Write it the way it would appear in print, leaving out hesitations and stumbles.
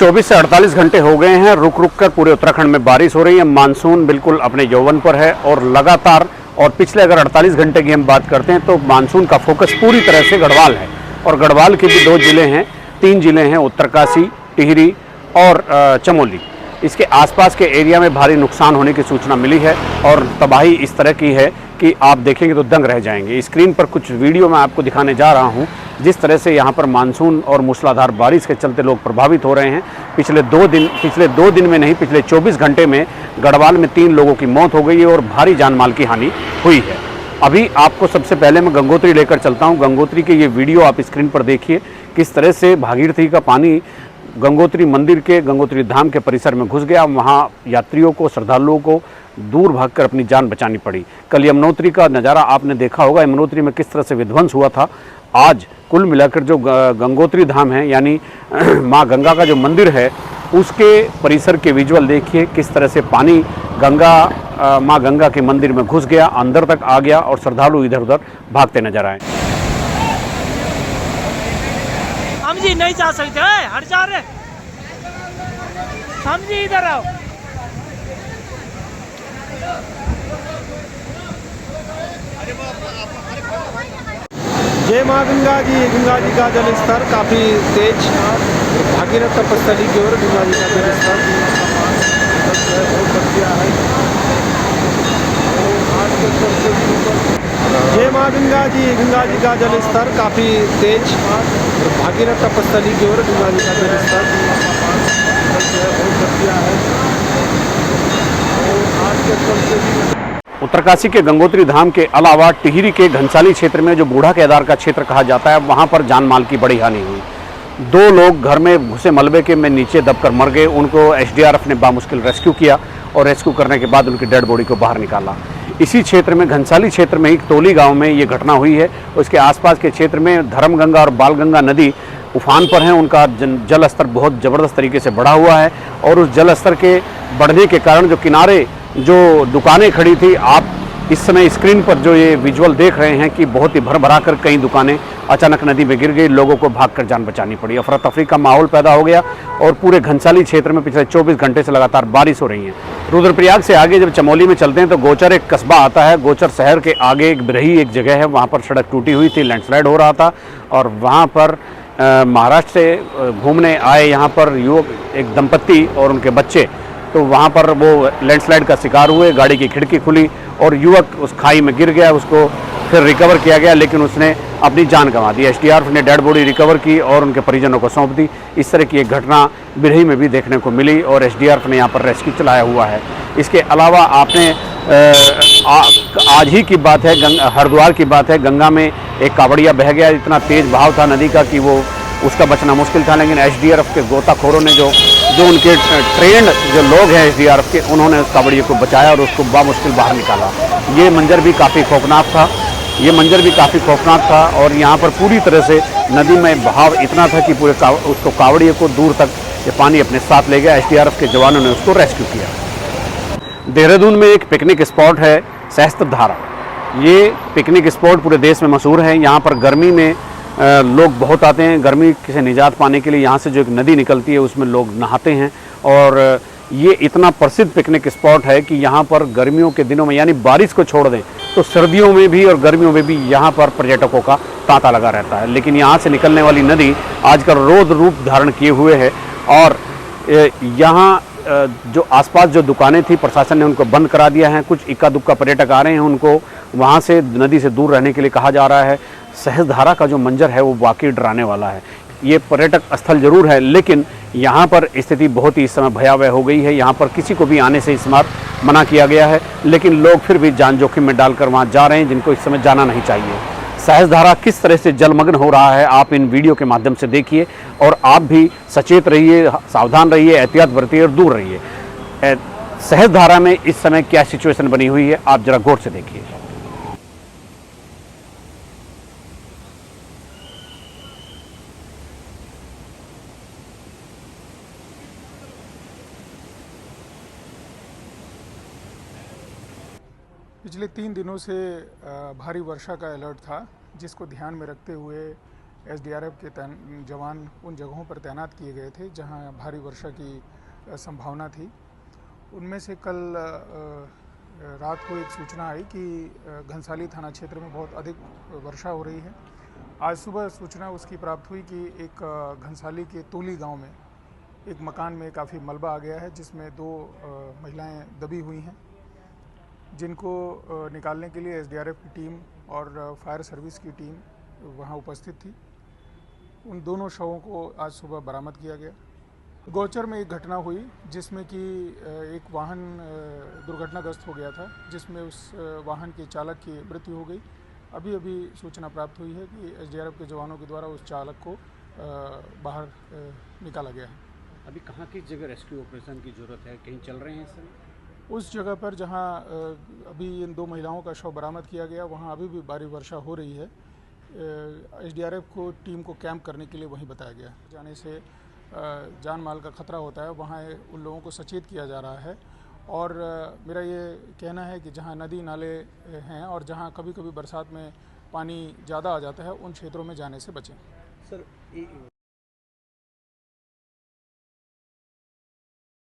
24 से 48 घंटे हो गए हैं, रुक रुक कर पूरे उत्तराखंड में बारिश हो रही है। मानसून बिल्कुल अपने यौवन पर है और लगातार, और पिछले अगर 48 घंटे की हम बात करते हैं तो मानसून का फोकस पूरी तरह से गढ़वाल है। और गढ़वाल के भी 2 जिले हैं, 3 जिले हैं, उत्तरकाशी, टिहरी और चमोली। इसके आसपास के एरिया में भारी नुकसान होने की सूचना मिली है और तबाही इस तरह की है कि आप देखेंगे तो दंग रह जाएंगे। स्क्रीन पर कुछ वीडियो मैं आपको दिखाने जा रहा हूं, जिस तरह से यहां पर मानसून और मूसलाधार बारिश के चलते लोग प्रभावित हो रहे हैं। पिछले 2 दिन में नहीं, पिछले 24 घंटे में गढ़वाल में 3 लोगों की मौत हो गई है और भारी जान माल की हानि हुई है। अभी आपको सबसे पहले मैं गंगोत्री लेकर चलता हूँ। गंगोत्री के ये वीडियो आप स्क्रीन पर देखिए, किस तरह से भागीरथी का पानी गंगोत्री मंदिर के, गंगोत्री धाम के परिसर में घुस गया। वहाँ यात्रियों को, श्रद्धालुओं को दूर भागकर अपनी जान बचानी पड़ी। कल यमुनोत्री का नज़ारा आपने देखा होगा, यमुनोत्री में किस तरह से विध्वंस हुआ था। आज कुल मिलाकर जो गंगोत्री धाम है, यानी माँ गंगा का जो मंदिर है, उसके परिसर के विजुअल देखिए, किस तरह से पानी माँ गंगा के मंदिर में घुस गया, अंदर तक आ गया और श्रद्धालु इधर उधर भागते नजर आए। हम जी नहीं जा सकते हैं, हट जा रहे, हम जी इधर आओ। जय माँ गंगा जी का जल स्तर काफ़ी तेज। भागीरथ तपस्थली की ओर गंगा जी का जल स्तर जय माँ गंगा जी का जल स्तर काफ़ी तेज। भागीरथ तपस्थली की ओर गंगा जी का जल स्तर उत्तरकाशी के गंगोत्री धाम के अलावा टिहरी के घनसाली क्षेत्र में, जो बूढ़ा केदार का क्षेत्र कहा जाता है, वहां पर जान माल की बड़ी हानि हुई। 2 लोग घर में घुसे मलबे के में नीचे दबकर मर गए। उनको एसडीआरएफ ने बामुश्किल रेस्क्यू किया और रेस्क्यू करने के बाद उनकी डेड बॉडी को बाहर निकाला। इसी क्षेत्र में, घनसाली क्षेत्र में ही तोली गांव में ये घटना हुई है। उसके आसपास के क्षेत्र में धर्मगंगा और बालगंगा नदी उफान पर हैं। उनका जल स्तर बहुत ज़बरदस्त तरीके से बढ़ा हुआ है और उस जल स्तर के बढ़ने के कारण जो किनारे जो दुकानें खड़ी थी, आप इस समय स्क्रीन पर जो ये विजुअल देख रहे हैं कि बहुत ही भरा कर कई दुकानें अचानक नदी में गिर गई। लोगों को भागकर जान बचानी पड़ी। अफरा तफरी का माहौल पैदा हो गया और पूरे घनसाली क्षेत्र में पिछले 24 घंटे से लगातार बारिश हो रही है। रुद्रप्रयाग से आगे जब चमोली में चलते हैं तो गोचर एक कस्बा आता है। गोचर शहर के आगे एक बिरही एक जगह है, वहाँ पर सड़क टूटी हुई थी, लैंडस्लाइड हो रहा था और वहाँ पर महाराष्ट्र से घूमने आए यहाँ पर युवक, एक दंपत्ति और उनके बच्चे, तो वहाँ पर वो लैंडस्लाइड का शिकार हुए। गाड़ी की खिड़की खुली और युवक उस खाई में गिर गया। उसको फिर रिकवर किया गया, लेकिन उसने अपनी जान गंवा दी। एसडीआरएफ ने डेड बॉडी रिकवर की और उनके परिजनों को सौंप दी। इस तरह की एक घटना बिरही में भी देखने को मिली और एसडीआरएफ ने यहाँ पर रेस्क्यू चलाया हुआ है। इसके अलावा आपने आज ही की बात है, हरिद्वार की बात है, गंगा में एक कावड़िया बह गया। इतना तेज बहाव था नदी का कि वो उसका बचना मुश्किल था, लेकिन एसडीआरएफ के गोताखोरों ने जो उनके ट्रेंड जो लोग हैं एसडीआरएफ के, उन्होंने उस कावड़िया को बचाया और उसको बामुश्किल बाहर निकाला। ये मंजर भी काफ़ी खौफनाक था और यहाँ पर पूरी तरह से नदी में बहाव इतना था कि पूरे उसको कावड़िया को दूर तक ये पानी अपने साथ ले गया। एसडीआरएफ के जवानों ने उसको रेस्क्यू किया। देहरादून में एक पिकनिक स्पॉट है सहस्त्रधारा। ये पिकनिक स्पॉट पूरे देश में मशहूर है। यहाँ पर गर्मी में लोग बहुत आते हैं। गर्मी से निजात पाने के लिए यहाँ से जो एक नदी निकलती है उसमें लोग नहाते हैं और ये इतना प्रसिद्ध पिकनिक स्पॉट है कि यहाँ पर गर्मियों के दिनों में, यानी बारिश को छोड़ दें तो सर्दियों में भी और गर्मियों में भी यहाँ पर पर्यटकों का तांता लगा रहता है। लेकिन यहाँ से निकलने वाली नदी आजकल रौद्र रूप धारण किए हुए है और यहाँ जो आसपास जो दुकानें थी, प्रशासन ने उनको बंद करा दिया है। कुछ इक्का दुक्का पर्यटक आ रहे हैं, उनको वहाँ से नदी से दूर रहने के लिए कहा जा रहा है। सहस्त्रधारा का जो मंजर है वो वाकई डराने वाला है। ये पर्यटक स्थल जरूर है, लेकिन यहाँ पर स्थिति बहुत ही इस समय भयावह हो गई है। यहाँ पर किसी को भी आने से इस बार मना किया गया है, लेकिन लोग फिर भी जान जोखिम में डालकर वहाँ जा रहे हैं, जिनको इस समय जाना नहीं चाहिए। सहस्त्रधारा किस तरह से जलमग्न हो रहा है आप इन वीडियो के माध्यम से देखिए और आप भी सचेत रहिए, सावधान रहिए, एहतियात बरतिए और दूर रहिए। सहस्त्रधारा में इस समय क्या सिचुएशन बनी हुई है आप जरा गौर से देखिए। पिछले 3 दिनों से भारी वर्षा का अलर्ट था, जिसको ध्यान में रखते हुए एसडीआरएफ के जवान उन जगहों पर तैनात किए गए थे जहां भारी वर्षा की संभावना थी। उनमें से कल रात को एक सूचना आई कि घनसाली थाना क्षेत्र में बहुत अधिक वर्षा हो रही है। आज सुबह सूचना उसकी प्राप्त हुई कि एक घनसाली के तोली गांव में एक मकान में काफ़ी मलबा आ गया है, जिसमें 2 महिलाएं दबी हुई हैं, जिनको निकालने के लिए एसडीआरएफ की टीम और फायर सर्विस की टीम वहां उपस्थित थी। उन दोनों शवों को आज सुबह बरामद किया गया। गौचर में एक घटना हुई जिसमें कि एक वाहन दुर्घटनाग्रस्त हो गया था, जिसमें उस वाहन के चालक की मृत्यु हो गई। अभी सूचना प्राप्त हुई है कि एसडीआरएफ के जवानों के द्वारा उस चालक को बाहर निकाला गया है। अभी कहाँ किस जगह रेस्क्यू ऑपरेशन की जरूरत है, कहीं चल रहे हैं इस समय? उस जगह पर जहां अभी इन 2 महिलाओं का शव बरामद किया गया, वहां अभी भी भारी वर्षा हो रही है। एसडीआरएफ को टीम को कैंप करने के लिए वहीं बताया गया। जाने से जान माल का खतरा होता है, वहाँ उन लोगों को सचेत किया जा रहा है। और मेरा ये कहना है कि जहाँ नदी नाले हैं और जहाँ कभी कभी बरसात में पानी ज़्यादा आ जाता है, उन क्षेत्रों में जाने से बचें। सर